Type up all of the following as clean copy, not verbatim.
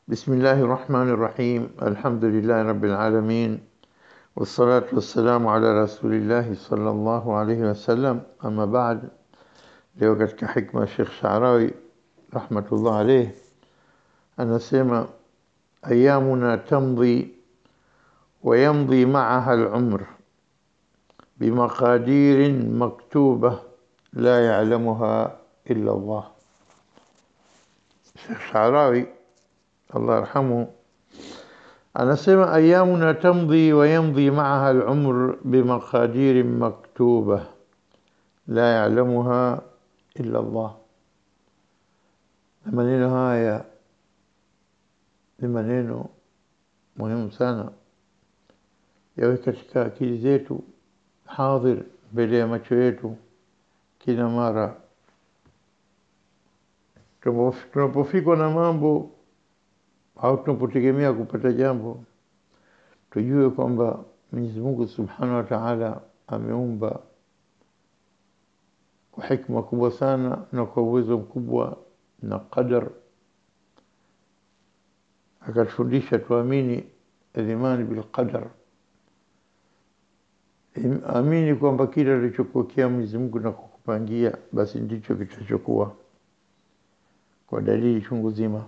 بسم الله الرحمن الرحيم الحمد لله رب العالمين والصلاة والسلام على رسول الله صلى الله عليه وسلم أما بعد لوقت حكمة الشيخ شعراوي رحمة الله عليه أنا سمع أيامنا تمضي ويمضي معها العمر بمقادير مكتوبة لا يعلمها إلا الله. الشيخ شعراوي الله يرحمه anasema ayyamuna tamdhi wa yamdhi ma'aha al-umr bimaqadir maktubah la ya'lamuha illa Allah. Maneno haya ni maneno muhimu sana yawe katika akili zetu, hadhir mbele ya macho yetu kila mara tunapofikwa na mambo au tunapotegemea kupata jambo, tujue kwamba Mwenyezi Mungu Subhanahu wa Ta'ala ameumba kwa hikma kubwa sana na kwa uwezo mkubwa na qadar, akatufundisha tuamini al-iman bil qadar, amini kwamba kile alichokuwekea Mwenyezi Mungu na kukupangia basi ndicho kitachokuwa, kwa dalili chungu zima.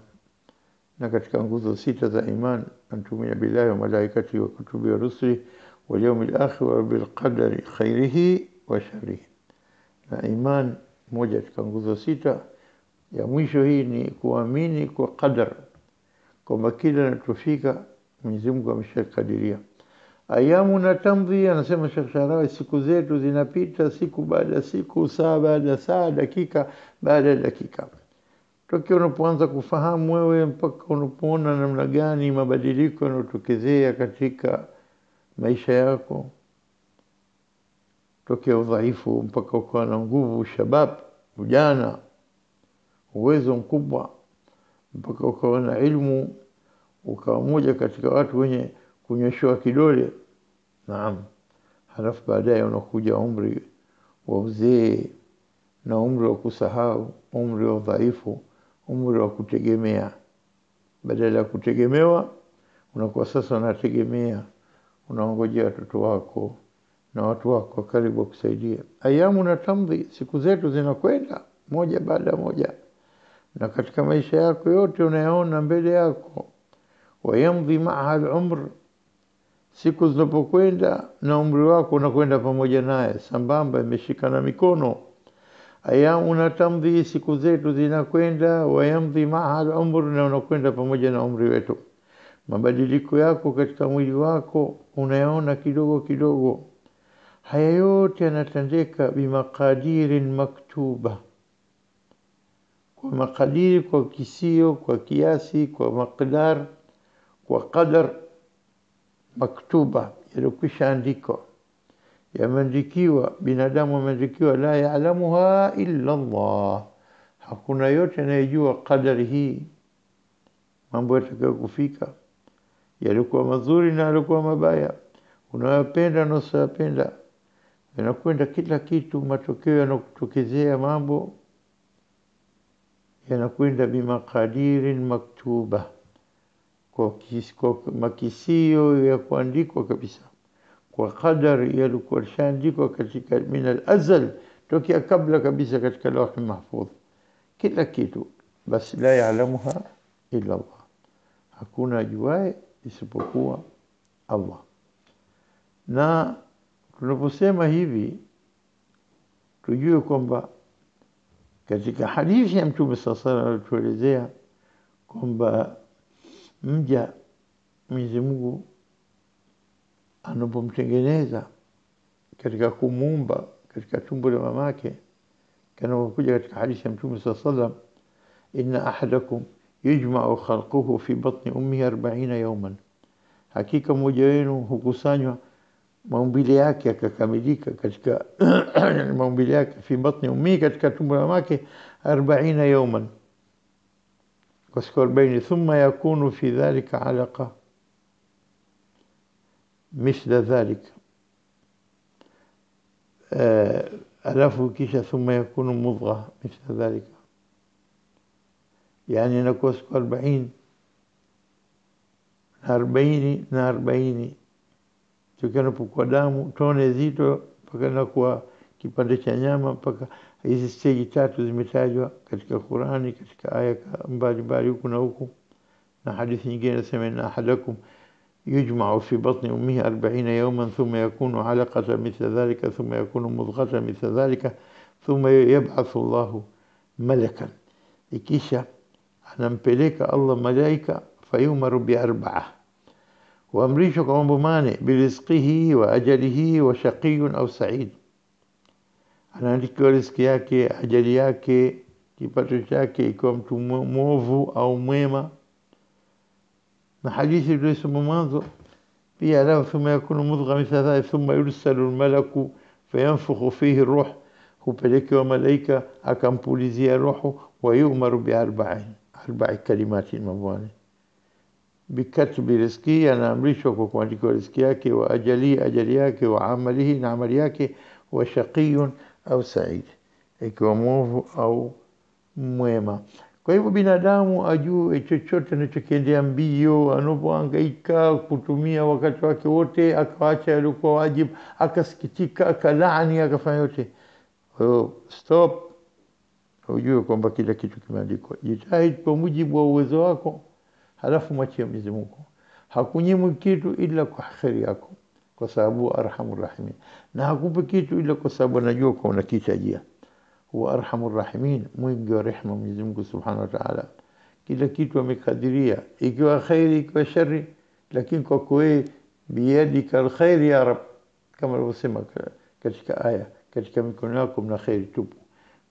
Na katika nguzo sita za iman, antumia billahi wa malaikati wa kutubi wa rusuli wal yawmil akhir wa bil qadari khairihi wa sharrihi. Na iman moja katika nguzo sita ya mwisho hii ni kuamini kwa qadar, kwamba kila kinachofika Mwenyezi Mungu ameshakadiria. Ayamuna tamdhi, anasema Sheikh Sharawi, siku zetu zinapita siku baada ya siku, saa baada ya saa, dakika baada ya dakika. Tokio unapoanza kufahamu wewe mpaka unapoona namna gani mabadiliko yanotokezea katika maisha yako, tokio udhaifu mpaka ukawa na nguvu, shabab, ujana, uwezo mkubwa, mpaka ukawa na ilmu, ukawa moja katika watu wenye kunyoshewa kidole. Naam. Halafu baadaye unakuja umri wa uzee na umri wa kusahau, umri wa udhaifu, umri wa kutegemea. Badala ya kutegemewa unakuwa sasa unategemea, unaongojea watoto wako na watu wako karibu kusaidia. Ayamuna tamdhi, siku zetu zinakwenda moja baada moja, na katika maisha yako yote unayaona mbele yako. Wayamdhi ma'aha al-umr, siku zinapokwenda na umri wako unakwenda pamoja naye, sambamba, imeshikana mikono. Ayamuna tamdhi, siku zetu zinakwenda, wayamdhi ma'aha al-umr, na unakwenda pamoja na umri wetu. Mabadiliko yako katika mwili wako unayaona kidogo kidogo. Haya yote yanatendeka bimaqadirin maktuba, kwa makadiri, kwa kisio, kwa kiasi, kwa maqdar, kwa qadar maktuba, yalokwisha andikwa, yameandikiwa, binadamu ameandikiwa. La ya'lamuha illa Allah, hakuna yote anayejua qadari hii, mambo yatakayo kufika, yalikuwa mazuri na yalikuwa mabaya, unayopenda na usiyopenda, yanakwenda kila kitu, matokeo yanakutokezea, mambo yanakwenda bimaqadirin maktuba, kwa makisio ya kuandikwa kabisa, kwa qadar yalikuwa shaandikwa katika min al-azal, tokea kabla kabisa katika lawh mahfudh, kila kitu. Basi la ya'lamuha illa Allah, hakuna ajuaye isipokuwa Allah. Na tunaposema hivi tujue kwamba katika hadithi ya Mtume sallallahu alaihi wasallam tuelezea kwamba mja Mwenyezi Mungu anapomtengeneza katika kumuumba katika tumbo la mamake, kama kuja katika hadithi ya Mtume sallallahu alaihi wasallam, inna ahadakum yujma'u khalquhu fi batni ummihi 40 yawman, hakika mmoja wenu hukusanywa maumbile yake yakakamilika katika maumbile yake fi batni ummihi, katika tumbo la mamake 40 yawman, kwa siku 40, thumma yakunu fi dhalika alaqa مثل ذلك alafu kisha thumma yakunu mudgha مثل ذلك, yani inakuwa siku 40 40 tukiana kwa damu, tone zito mpaka na kwa kipande cha nyama, mpaka hizi stage 3 zimetajwa katika Qur'ani, katika aya mbalimbali huku na huku. na hadithi nyingine inasema inna ahadakum yujma'u fi batni ummihi 40 yawman thumma yakunu 'alaqatan mithla dhalika thumma yakunu mudghatan mithla dhalika thumma yab'athu Allahu malakan, ikisha anampeleka Allah malaika fayumaru bi4, waamrishwa kwa mambo mane: birizqihi wa ajalihi wa shaqiyun au sa'id, anaandikiwa riziki yake, ajali yake, kipato chake, ikiwa mtu mwovu au mwema. na hadithi iliyosoma mwanzo pia, la thumma yakunu mudgha mithla dhalika thumma yursalu almalaku fayanfukhu fihi ruh, hupelekewa malaika akampulizia roho, wa yu'maru bi4 kalimatin mabwana: bikatbi rizki, anaamrishwa kwa kuandika riziki yake, wa ajali yake, wa amalihi, na amali yake, wa shaqiyun au sa'id, ikiwa mwovu au mwema. Kwa hivyo binadamu ajue chochote anachokiendea mbio, anapohangaika kutumia wakati wake wote, akaacha yalikuwa wajibu, akasikitika, akalaani, akafanya yote, stop, ujue kwamba kila kitu kimeandikwa. Jitahidi kwa mujibu wa uwezo wako, halafu mwachie Mwenyezi Mungu. Hakunyimwi kitu ila kwa kheri yako, kwa sababu arhamur rahimin, na hakupi kitu ila kwa sababu anajua kwa unakihitajia. Huwa arhamur rahimin, mwingi wa rehema Mwenyezi Mungu Subhanahu wa Ta'ala. Kila kitu amekadiria, ikiwa khairi, ikiwa shari, lakini kwa wewe biyadika alkhair ya Rab, kama alivyosema katika aya, katika mikono yako mna khairi tupu.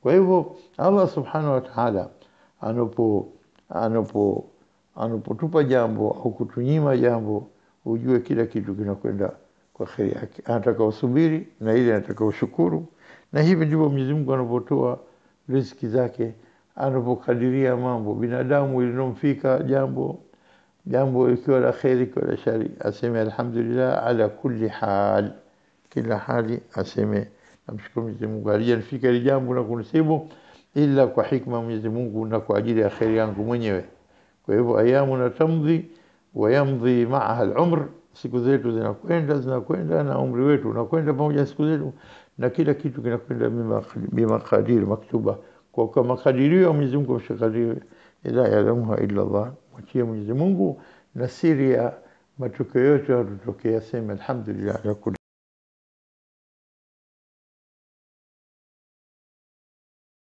Kwa hivyo Allah Subhanahu wa Ta'ala anapotupa jambo au kutunyima jambo, ujue kila kitu kinakwenda kwa khairi yake. Anataka usubiri na ile anataka ushukuru, na hivi ndivyo Mwenyezi Mungu anapotoa riziki zake, anapokadiria mambo. Binadamu ilinomfika jambo ikiwa la khairi, ikiwa la shari, aseme alhamdulillah ala kulli hal, kila hali aseme namshukuru Mwenyezi Mungu, halijanifika ile jambo na kunisibu ila kwa hikma Mwenyezi Mungu na kwa ajili ya khairi yangu mwenyewe. Kwa hivyo ayamu tamdhi wa yamdhi ma'aha al-umr, siku zetu zinakwenda na umri wetu unakwenda pamoja siku zetu, na kila kitu kinakwenda bimaqadir maktuba, kwa makadirio ya Mwenyezi Mungu mshakadirio, ila ya'lamuha illa Allah. Mwachie Mwenyezi Mungu, na siri ya matokeo yote yanatokea, sema alhamdulillah ala kulli